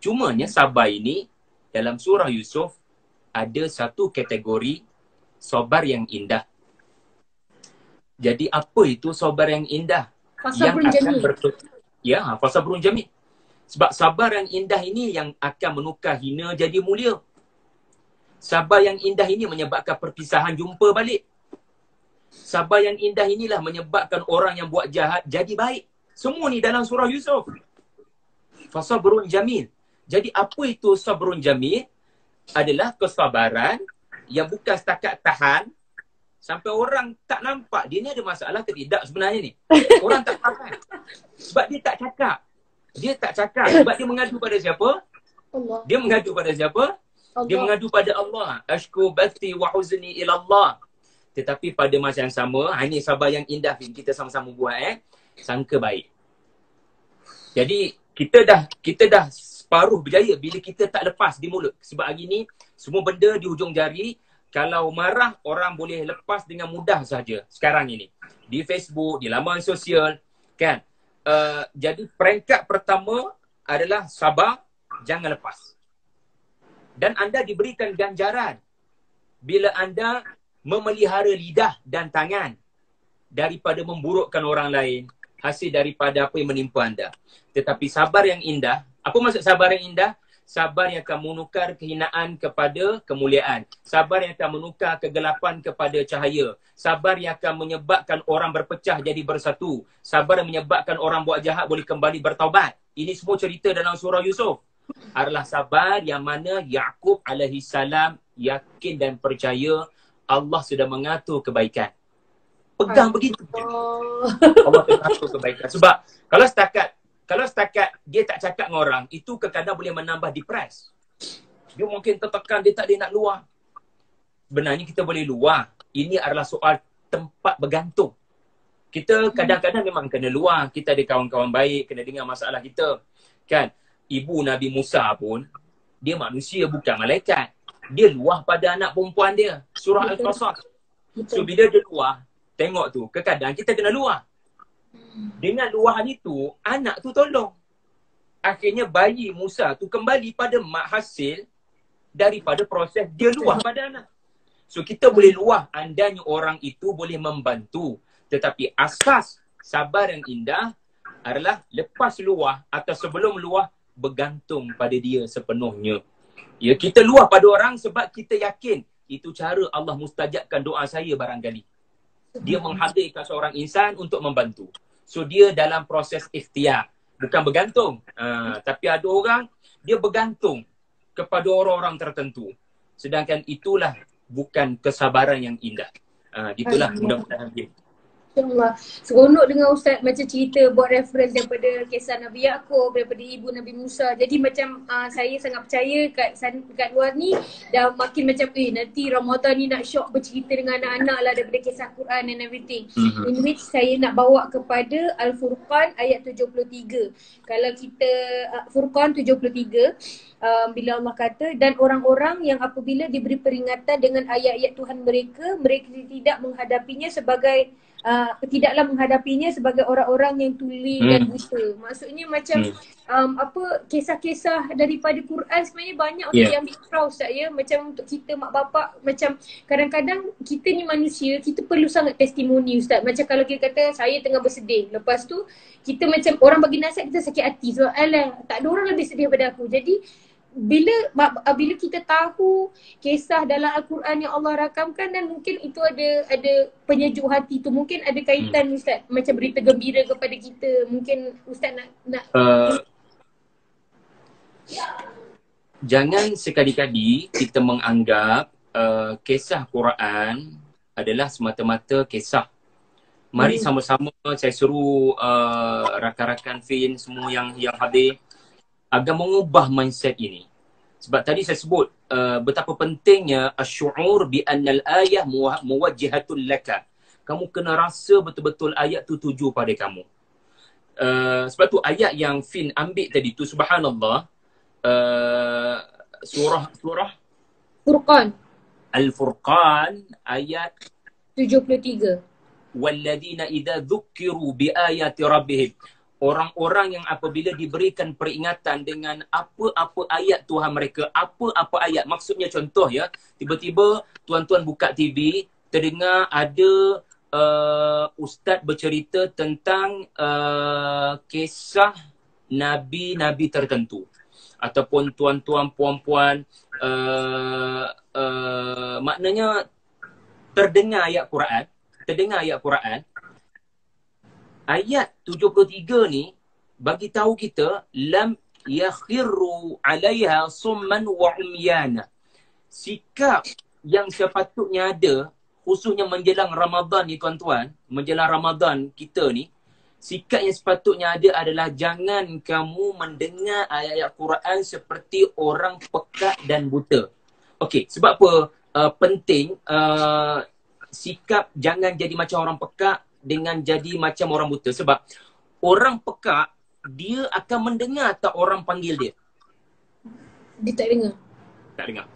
Cumanya sabar ini dalam surah Yusuf ada satu kategori sabar yang indah. Jadi apa itu sabar yang indah? Fasabrun jamil. Fasabrun jamil. Sebab sabar yang indah ini yang akan menukar hina jadi mulia. Sabar yang indah ini menyebabkan perpisahan jumpa balik. Sabar yang indah inilah menyebabkan orang yang buat jahat jadi baik. Semua ni dalam surah Yusuf. Fasabrun jamil. Jadi apa itu sabrun jamil? Adalah kesabaran yang bukan setakat tahan sampai orang tak nampak dia ni ada masalah ke tidak sebenarnya ni. Orang tak faham. Sebab dia tak cakap. Sebab dia mengadu pada siapa? Allah. Dia mengadu pada siapa? Allah. Dia mengadu pada Allah. Ashku bathi wa huzni ila Allah. Tetapi pada masa yang sama, ini sabar yang indah kita sama-sama buat sangka baik. Jadi kita dah separuh berjaya bila kita tak lepas di mulut. Sebab hari ni semua benda di hujung jari. Kalau marah orang boleh lepas dengan mudah saja sekarang ini. Di Facebook, di laman sosial kan. Jadi peringkat pertama adalah sabar, jangan lepas. Dan anda diberikan ganjaran bila anda memelihara lidah dan tangan daripada memburukkan orang lain hasil daripada apa yang menimpa anda. Tetapi sabar yang indah, apa maksud sabar yang indah? Sabar yang akan menukar kehinaan kepada kemuliaan. Sabar yang akan menukar kegelapan kepada cahaya. Sabar yang akan menyebabkan orang berpecah jadi bersatu. Sabar yang menyebabkan orang buat jahat boleh kembali bertaubat. Ini semua cerita dalam surah Yusuf. Adalah sabar yang mana Yaqub alaihi salam yakin dan percaya Allah sudah mengatur kebaikan. Pegang begitu. Allah mengatur kebaikan. Sebab kalau setakat dia tak cakap dengan orang, itu kadang-kadang boleh menambah depres. Dia mungkin tertekan, dia tak ada nak luar. Sebenarnya kita boleh luar. Ini adalah soal tempat bergantung. Kita kadang-kadang memang kena luar. Kita ada kawan-kawan baik, kena dengar masalah kita. Kan? Ibu Nabi Musa pun, dia manusia bukan malaikat. Dia luah pada anak perempuan dia. Surah Al-Qasas. So bila dia luah, tengok tu, kadang-kadang kita kena luah. Dengan luahan itu, anak tu tolong. Akhirnya bayi Musa tu kembali pada mak hasil daripada proses dia luah pada anak. So kita boleh luah, andanya orang itu boleh membantu. Tetapi asas sabar yang indah adalah lepas luah atau sebelum luah bergantung pada dia sepenuhnya. Ya, kita luah pada orang sebab kita yakin itu cara Allah mustajabkan doa saya barangkali. Dia menghadirkan seorang insan untuk membantu. So dia dalam proses ikhtiar, bukan bergantung. Tapi ada orang dia bergantung kepada orang-orang tertentu. Sedangkan itulah bukan kesabaran yang indah. Itulah mudah-mudahan dia. InsyaAllah. Seronok dengar Ustaz macam cerita buat reference daripada kisah Nabi Yaakob, daripada ibu Nabi Musa. Jadi macam saya sangat percaya kat luar ni dah makin macam nanti Ramadan ni nak syok bercerita dengan anak-anak lah daripada kisah Quran and everything. In which saya nak bawa kepada Al-Furqan ayat 73. Kalau kita Furqan 73, bila Allah kata, dan orang-orang yang apabila diberi peringatan dengan ayat-ayat Tuhan mereka, mereka tidak menghadapinya sebagai tidaklah menghadapinya sebagai orang-orang yang tuli dan buta. Maksudnya macam kisah-kisah daripada Quran sebenarnya banyak untuk diambil peraw Ustaz ya. Macam untuk kita mak bapak, macam kadang-kadang kita ni manusia, kita perlu sangat testimoni Ustaz. Macam kalau kita kata saya tengah bersedih, lepas tu kita macam orang bagi nasihat, kita sakit hati sebab alah tak ada orang lebih sedih daripada aku. Jadi bila kita tahu kisah dalam Al-Quran yang Allah rakamkan, dan mungkin itu ada penyejuk hati tu, mungkin ada kaitan Ustaz, macam berita gembira kepada kita. Mungkin Ustaz nak jangan sekali-kali kita menganggap kisah Quran adalah semata-mata kisah. Mari sama-sama saya suruh rakan-rakan Fin semua yang hadir agar mengubah mindset ini. Sebab tadi saya sebut betapa pentingnya asy'ur bi annal ayah muwajjihatun laka. Kamu kena rasa betul-betul ayat tu tuju pada kamu. Sebab tu ayat yang Fin ambil tadi tu, subhanallah, surah Furqan Al-Furqan ayat 73. Walladzina idza dzukkiru bi ayati rabbihim. Orang-orang yang apabila diberikan peringatan dengan apa-apa ayat Tuhan mereka, apa-apa ayat. Maksudnya contoh ya, tiba-tiba tuan-tuan buka TV, terdengar ada ustaz bercerita tentang kisah nabi-nabi tertentu. Ataupun tuan-tuan, puan-puan, maknanya terdengar ayat Quran. Ayat 73 ni bagi tahu kita lam yakhirru 'alaiha summan wa umyana. Sikap yang sepatutnya ada khususnya menjelang Ramadan ni tuan-tuan, menjelang Ramadan kita ni, sikap yang sepatutnya ada adalah jangan kamu mendengar ayat-ayat Quran seperti orang pekak dan buta. Okey, sebab apa penting sikap jangan jadi macam orang pekak dengan jadi macam orang buta. Sebab orang pekak, dia akan mendengar tak orang panggil dia? Dia tak dengar. Tak dengar.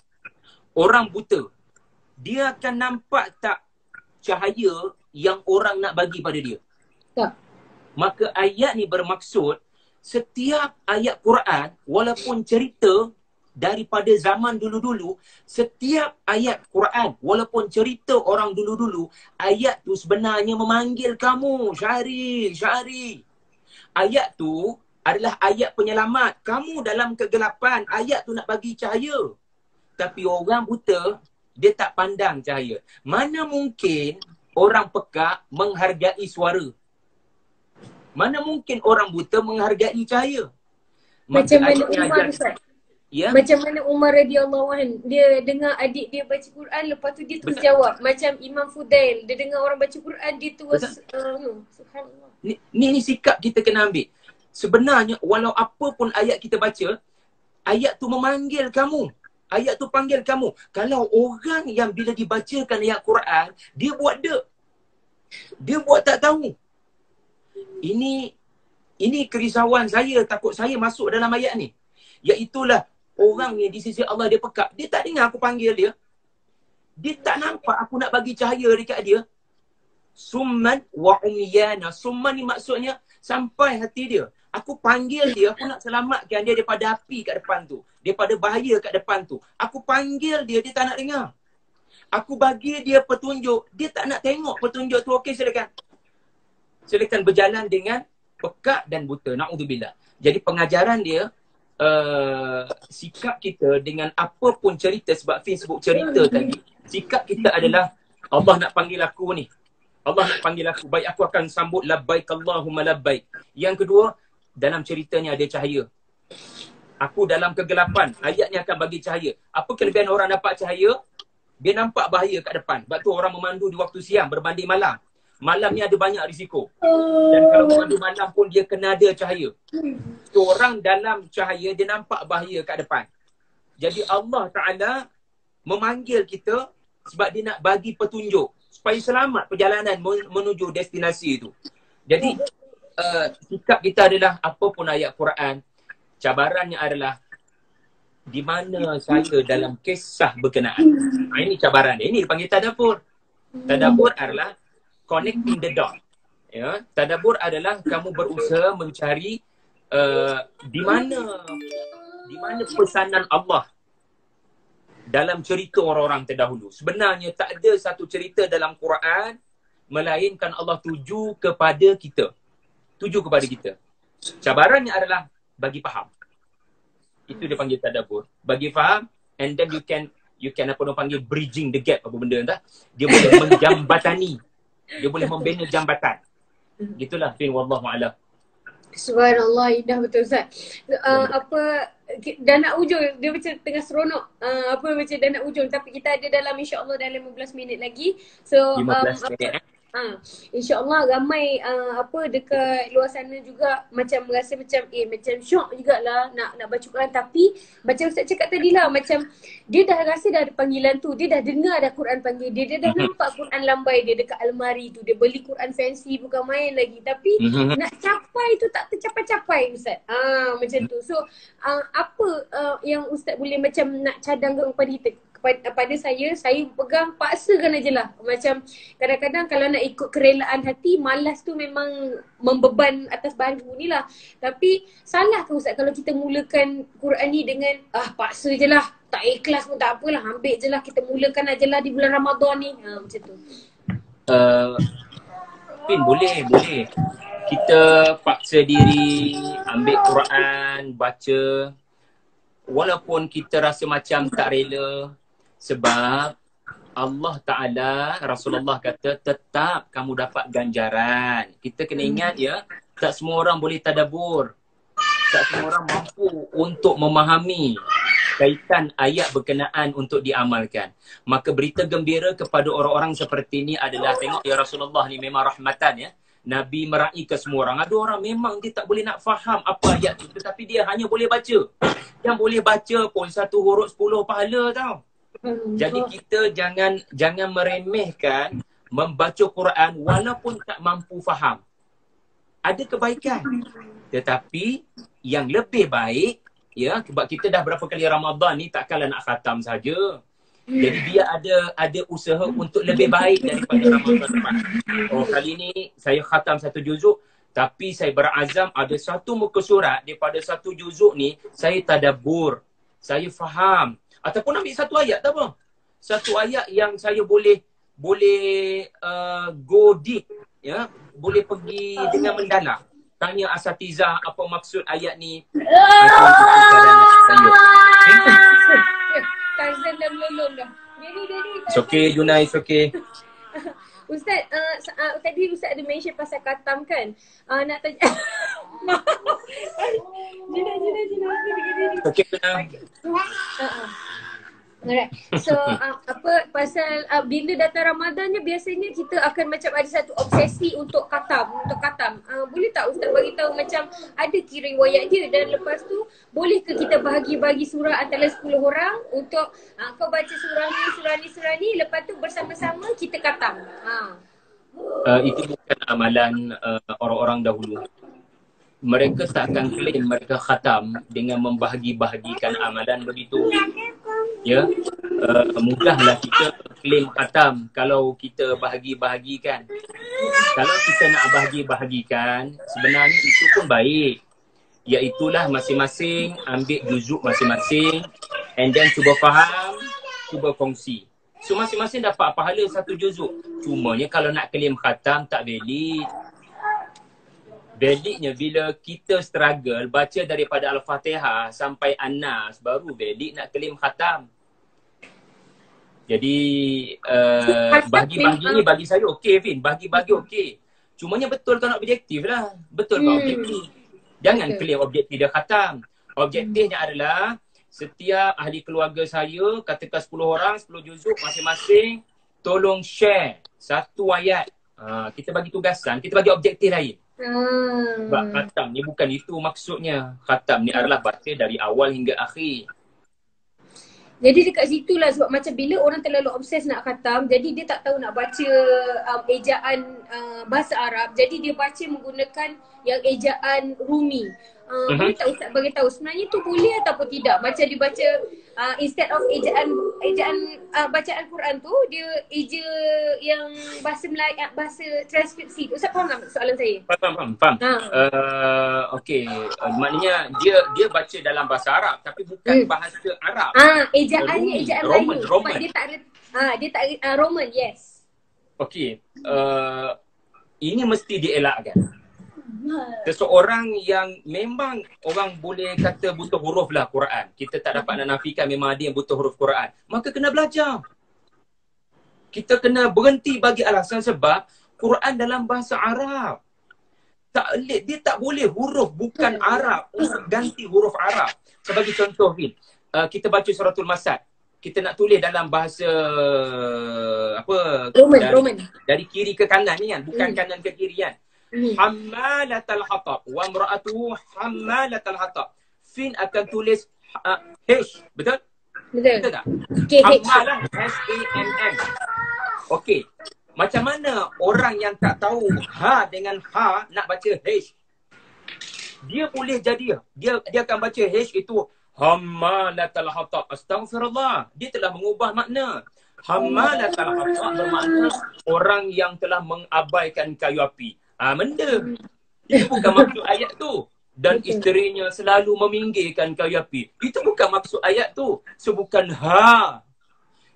Orang buta, dia akan nampak tak cahaya yang orang nak bagi pada dia? Tak. Maka ayat ni bermaksud setiap ayat Quran, walaupun cerita daripada zaman dulu-dulu, setiap ayat Quran, walaupun cerita orang dulu-dulu, ayat tu sebenarnya memanggil kamu, Syahri. Ayat tu adalah ayat penyelamat. Kamu dalam kegelapan, ayat tu nak bagi cahaya. Tapi orang buta, dia tak pandang cahaya. Mana mungkin orang pekak menghargai suara? Mana mungkin orang buta menghargai cahaya? Macam mana Umar Ustaz? Ya? Macam mana Umar radhiyallahu anhu, dia dengar adik dia baca Quran, lepas tu dia terus jawab. Macam Imam Fudail, dia dengar orang baca Quran, dia terus subhanallah. Ni sikap kita kena ambil. Sebenarnya walau apa pun ayat kita baca, ayat tu memanggil kamu. Ayat tu panggil kamu. Kalau orang yang bila dibacakan ayat Quran, dia buat dek. Dia buat tak tahu. Ini kerisauan saya, takut saya masuk dalam ayat ni. Iaitulah orang ni di sisi Allah dia pekak. Dia tak dengar aku panggil dia. Dia tak nampak aku nak bagi cahaya dekat dia. Summan wa umyana. Summan ni maksudnya sampai hati dia. Aku panggil dia, aku nak selamatkan dia daripada api kat depan tu. Daripada bahaya kat depan tu. Aku panggil dia, dia tak nak dengar. Aku bagi dia petunjuk, dia tak nak tengok petunjuk tu. Okey, silakan. Silakan berjalan dengan pekak dan buta. Na'udzubillah. Jadi pengajaran dia, sikap kita dengan apa pun cerita, sebab Fin sebut cerita tadi, sikap kita adalah Allah nak panggil aku ni, Allah nak panggil aku, baik aku akan sambut labbaik Allahumma labbaik. Yang kedua, dalam cerita ni ada cahaya. Aku dalam kegelapan, ayat ni akan bagi cahaya. Apa kelebihan orang dapat cahaya? Dia nampak bahaya kat depan. Sebab tu orang memandu di waktu siang, berbanding malam. Malam ni ada banyak risiko. Dan kalau mengadu malam pun dia kena ada cahaya. So, orang dalam cahaya dia nampak bahaya kat depan. Jadi Allah Ta'ala memanggil kita sebab dia nak bagi petunjuk supaya selamat perjalanan menuju destinasi itu. Jadi sikap kita adalah apa pun ayat Quran, cabarannya adalah di mana saya dalam kisah berkenaan. Ini cabaran dia. Ini dipanggil tadabbur. Tadabbur adalah connecting the dot. Ya, tadabbur adalah kamu berusaha mencari di mana pesanan Allah dalam cerita orang-orang terdahulu. Sebenarnya tak ada satu cerita dalam Quran melainkan Allah tuju kepada kita. Tuju kepada kita. Cabarannya adalah bagi faham. Itu dia panggil tadabbur. Bagi faham, and then you can apa orang panggil bridging the gap, apa benda entah. Dia boleh menjambatani. Dia boleh membina jambatan. Gitulah Fin, wallahu a'lam. Subhanallah, indah betul Ustaz. Dah nak ujung, dia macam tengah seronok. Macam dah nak ujung, tapi kita ada dalam insya-Allah dalam 15 minit lagi. So 15 minit InsyaAllah ramai dekat luar sana juga macam rasa macam macam syok jugalah nak baca Quran. Tapi macam Ustaz cakap tadi lah, macam dia dah rasa dah ada panggilan tu, dia dah dengar dah Quran panggil dia, dia dah nampak Quran lambai dia dekat almari tu, dia beli Quran fancy bukan main lagi, tapi nak capai tu tak tercapai-capai Ustaz. Macam tu. So yang Ustaz boleh macam nak cadangkan kepada kita, pada saya pegang paksakan aje lah. Macam kadang-kadang kalau nak ikut kerelaan hati, malas tu memang membeban atas bahu ni lah. Tapi salah ke Ustaz kalau kita mulakan Quran ni dengan paksa je lah, tak ikhlas pun tak apalah, ambil je lah, kita mulakan aje lah di bulan Ramadan ni. Macam tu. Pin, boleh. Kita paksa diri, ambil Quran, baca. Walaupun kita rasa macam tak rela, sebab Allah Ta'ala, Rasulullah kata tetap kamu dapat ganjaran. Kita kena ingat ya, tak semua orang boleh tadabbur. Tak semua orang mampu untuk memahami kaitan ayat berkenaan untuk diamalkan. Maka berita gembira kepada orang-orang seperti ini adalah, tengok ya, Rasulullah ni memang rahmatan ya. Nabi meraih ke semua orang. Ada orang memang dia tak boleh nak faham apa ayat tu, tetapi dia hanya boleh baca. Yang boleh baca pun satu huruf 10 pahala tau. Jadi kita jangan meremehkan membaca Quran walaupun tak mampu faham. Ada kebaikan. Tetapi yang lebih baik ya, sebab kita dah berapa kali Ramadan ni takkanlah nak khatam saja. Jadi dia ada usaha untuk lebih baik daripada Ramadan depan. Kali ni saya khatam satu juzuk, tapi saya berazam ada satu muka surat daripada satu juzuk ni saya tadabbur, saya faham. Ataupun ambil satu ayat, tak apa. Satu ayat yang saya boleh go deep, ya, boleh pergi dengan mendalam. Tanya asatizah apa maksud ayat ni. Tarzan dah melolong dah. It's okay Junai, it's okay. Ustaz, tadi Ustaz ada mention pasal khatam kan? Nak tanya. Jina. Okay, Junai. Alright. So pasal bila datang Ramadan ni biasanya kita akan macam ada satu obsesi untuk khatam. Boleh tak Ustaz bagi tahu macam ada riwayat dia, dan lepas tu boleh ke kita bagi surah antara 10 orang untuk kau baca surah ni, lepas tu bersama-sama kita khatam. Itu bukan amalan orang-orang dahulu. Mereka tak akan claim mereka khatam dengan membahagi-bahagikan amalan begitu. Ya, mudahlah kita claim khatam kalau kita bahagi-bahagikan. Kalau kita nak bahagi-bahagikan, sebenarnya itu pun baik. Iaitulah masing-masing ambil juzuk masing-masing, and then cuba faham, cuba kongsi. So masing-masing dapat pahala satu juzuk. Cumanya kalau nak claim khatam tak valid. Validnya bila kita struggle baca daripada Al-Fatihah sampai An-Nas, baru valid nak claim khatam. Jadi bagi-bagi ni bagi saya okey Fin, bagi-bagi okey. Cumanya betul kau nak objektif lah. Betul kau objektif. Jangan claim objektif dia khatam. Objektifnya adalah setiap ahli keluarga saya, katakan 10 orang, 10 juzuk masing-masing, tolong share satu ayat Kita bagi tugasan, kita bagi objektif lain. Sebab Hmm. khatam ni bukan itu maksudnya. Khatam ni adalah baca dari awal hingga akhir. Jadi dekat situ lah sebab macam bila orang terlalu obses nak khatam, jadi dia tak tahu nak baca ejaan bahasa Arab. Jadi dia baca menggunakan yang ejaan Rumi. Boleh tak Ustaz bagi tahu sebenarnya tu boleh ataupun tidak? Macam dia baca instead of ejaan bacaan Quran tu, dia eja yang bahasa Melayu, bahasa transkripsi. Ustaz faham tak soalan saya? Faham. Okey, maknanya dia baca dalam bahasa Arab tapi bukan bahasa Arab. Ejaannya ejaan Melayu. Roman. Dia tak Roman, yes. Okey, ini mesti dielakkan. Seseorang yang memang orang boleh kata butuh huruf lah Quran. Kita tak dapat nak nafikan memang ada yang butuh huruf Quran. Maka kena belajar. Kita kena berhenti bagi alasan sebab Quran dalam bahasa Arab. Dia tak boleh huruf bukan Arab untuk ganti huruf Arab. Sebagai contoh, kita baca suratul Masad. Kita nak tulis dalam bahasa Roman. Dari kiri ke kanan ni kan, bukan kanan ke kiri kan. Hammalatal hatab wa imra'atuhu hammalatal hatab. Fin akan tulis H, betul? Betul tak? Hammalah HAMM. Okey. Macam mana orang yang tak tahu ha dengan ha nak baca H? Dia boleh jadi dia akan baca H itu hammalatal hatab. Astaghfirullah. Dia telah mengubah makna. Hammalatal hatab bermakna orang yang telah mengabaikan kayu api. Benda. Itu bukan maksud ayat tu. Dan isterinya selalu meminggirkan kayu api. Itu bukan maksud ayat tu. So bukan ha.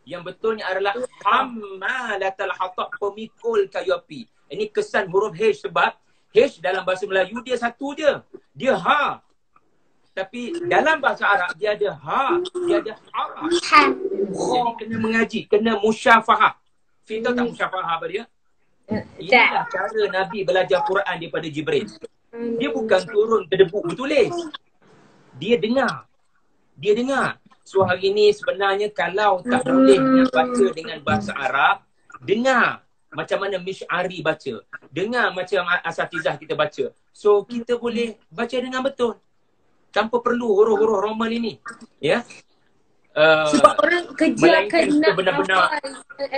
Yang betulnya adalah hammalatal hatab, pemikul kayu api. Ini kesan huruf H sebab H dalam bahasa Melayu dia satu je. Dia ha. Tapi dalam bahasa Arab dia ada ha, dia ada ha. Jadi kena mengaji, kena musyafahah. Tahu tak musyafahah apa dia? Inilah cara Nabi belajar Quran daripada Jibril. Dia bukan turun ke debu bertulis. Dia dengar. So hari ni sebenarnya kalau tak boleh nak baca dengan bahasa Arab, dengar macam mana Mish'ari baca. Dengar macam asatizah kita baca. So kita boleh baca dengan betul. Tanpa perlu huruf-huruf Roman ini. Ya. Sebab orang kejarkan nak benar-benar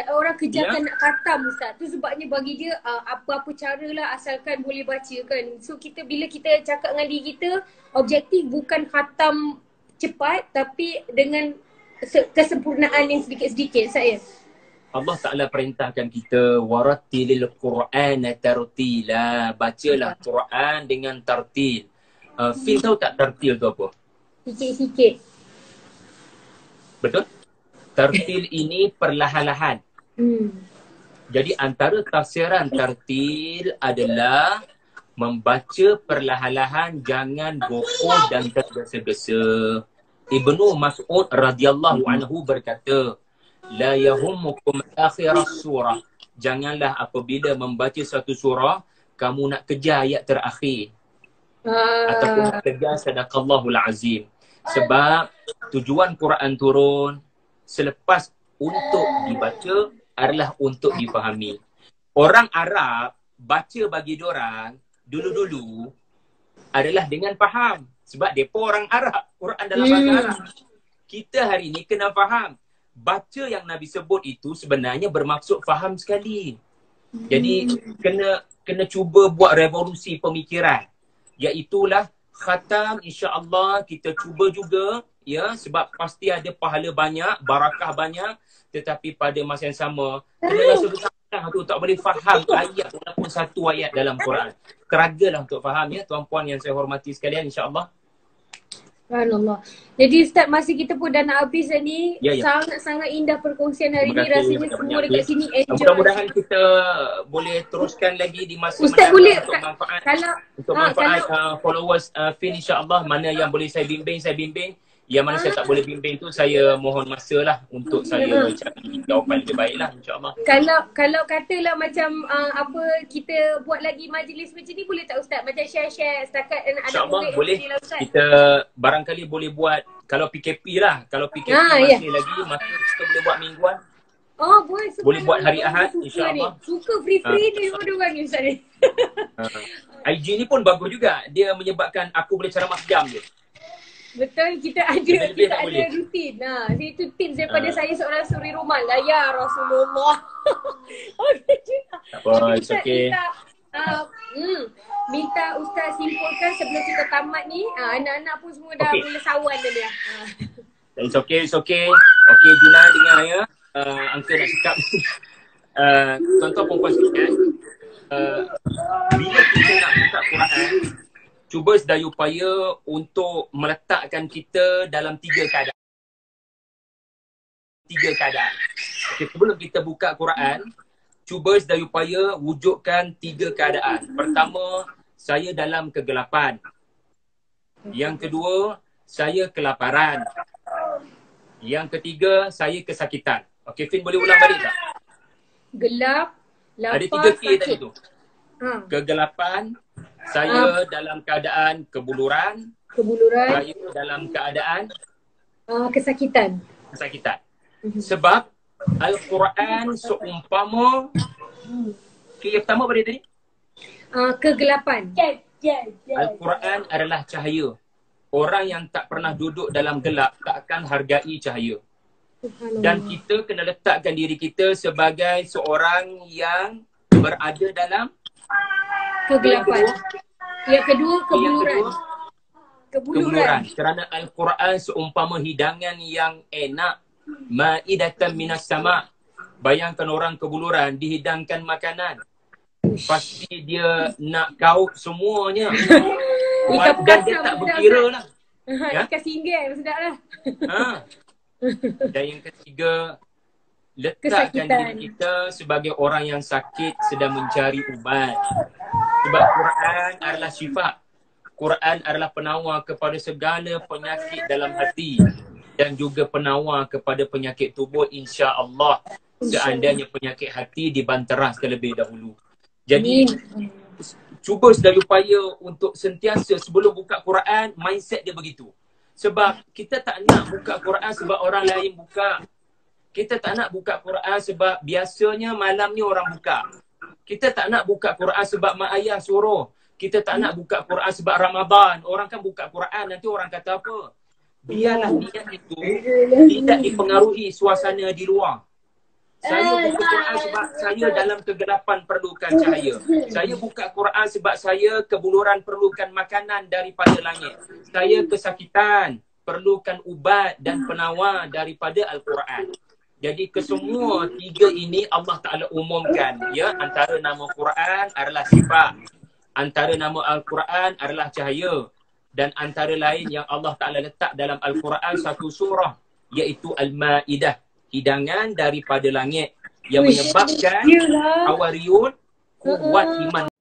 orang kejarkan nak khatam Ustaz. Tu sebabnya bagi dia apa-apa cara lah asalkan boleh baca kan. So bila kita cakap dengan diri kita, objektif bukan khatam cepat tapi dengan kesempurnaan yang sedikit-sedikit saya. Allah Ta'ala perintahkan kita warattilil Qur'ana tartila. Bacalah Quran dengan tartil. Fil tahu tak tartil tu apa? Sikit-sikit. Betul? Tartil ini perlahan-lahan. Jadi antara tafsiran tartil adalah membaca perlahan-lahan, jangan gopoh dan tergesa-gesa. Ibnu Mas'ud radhiyallahu anhu berkata, la yahummukum akhirah surah. Janganlah apabila membaca satu surah, kamu nak kejar ayat terakhir. Ataupun nak kejar sadaqallahul azim. Sebab tujuan Quran turun selepas untuk dibaca adalah untuk difahami. Orang Arab baca bagi diorang dulu-dulu adalah dengan faham. Sebab mereka orang Arab. Quran dalam bahasa Arab. Kita hari ni kena faham. Baca yang Nabi sebut itu sebenarnya bermaksud faham sekali. Jadi kena cuba buat revolusi pemikiran. Iaitulah khatam, insya-Allah kita cuba juga ya, sebab pasti ada pahala banyak, barakah banyak, tetapi pada masa yang sama kena rasa bersalah tu tak boleh faham ayat walaupun satu ayat dalam Quran. Teragalah untuk faham ya tuan-puan yang saya hormati sekalian, insya-Allah. Subhanallah. Jadi Ustaz, masa kita pun dah nak habis dah ni. Sangat-sangat indah perkongsian hari ni. Rasanya semua dekat sini enjoy. Mudah-mudahan kita boleh teruskan lagi di masa Ustaz boleh untuk manfaat followers Fin, insya-Allah. Mana yang boleh saya bimbing. Yang mana saya tak boleh bimbing tu, saya mohon masa lah untuk saya cari jawapan lebih baik lah, insya-Allah. Kalau katalah macam kita buat lagi majlis macam ni, boleh tak Ustaz? Macam share-share setakat anak-anak murid. Boleh. Kita barangkali boleh buat kalau PKP lah. Kalau PKP masih lagi, maka kita boleh buat mingguan. Oh, boleh. Boleh buat hari Ahad, suka insya-Allah. ni. Suka free-free ni orang ni Ustaz ni. IG ni pun bagus juga. Dia menyebabkan aku boleh ceramah sejam je. Betul, kita Lebih-lebih tak ada boleh. rutin. Itu tips daripada saya seorang suri rumah lah. Ya Rasulullah. Okey. Tak apa, it's Ustaz, okay. minta Ustaz simpulkan sebelum kita tamat ni. Anak-anak pun semua dah Okey. mula sawan dah dia. It's okay, it's okay. Okay, Juna dengar ya. Uncle nak cakap. Tuan-tuan perempuan sekalian. Bila kita nak buka Quran, cuba sedaya upaya untuk meletakkan kita dalam 3 keadaan. 3 keadaan. Okay, sebelum kita buka Quran, cuba sedaya upaya wujudkan 3 keadaan. Pertama, saya dalam kegelapan. Yang kedua, saya kelaparan. Yang ketiga, saya kesakitan. Okey, Fin boleh ulang balik tak? Gelap, lapar, Ada 3 K sakit. tadi tu. Kegelapan, saya dalam keadaan kebuluran, Kebuluran, saya dalam keadaan kesakitan. kesakitan. Sebab Al-Quran seumpama, okay, yang pertama pada tadi? Kegelapan. Al-Quran adalah cahaya. Orang yang tak pernah duduk dalam gelap tak akan hargai cahaya. Dan kita kena letakkan diri kita sebagai seorang yang berada dalam Kegelapan. Yang kedua, kebuluran. Yang kedua, kebuluran. Kerana Al-Quran seumpama hidangan yang enak. Ma'idatan minas sama'. Bayangkan orang kebuluran dihidangkan makanan. Pasti dia nak kaut semuanya. Dan dia tak berkira lah. Ya? Ikan singgah, sedap lah. Dan yang ketiga, letakkan diri kita sebagai orang yang sakit sedang mencari ubat. Sebab Quran adalah syifa. Quran adalah penawar kepada segala penyakit dalam hati. Dan juga penawar kepada penyakit tubuh, insya-Allah. Seandainya penyakit hati dibanteras terlebih dahulu. Jadi, cuba sedaya upaya untuk sentiasa sebelum buka Quran, mindset dia begitu. Sebab kita tak nak buka Quran sebab orang lain buka. Kita tak nak buka Quran sebab biasanya malamnya orang buka. Kita tak nak buka Quran sebab mak ayah suruh. Kita tak nak buka Quran sebab Ramadan. Orang kan buka Quran, nanti orang kata apa? Biarlah niat itu tidak dipengaruhi suasana di luar. Saya buka Quran sebab saya dalam kegelapan perlukan cahaya. Saya buka Quran sebab saya kebuluran perlukan makanan daripada langit. Saya kesakitan perlukan ubat dan penawar daripada Al-Quran. Jadi kesemua 3 ini Allah Ta'ala umumkan. Ya, antara nama Quran adalah sifat. Antara nama Al-Quran adalah cahaya. Dan antara lain yang Allah Ta'ala letak dalam Al-Quran satu surah, iaitu Al-Ma'idah. Hidangan daripada langit yang menyebabkan Hawariyun kuat iman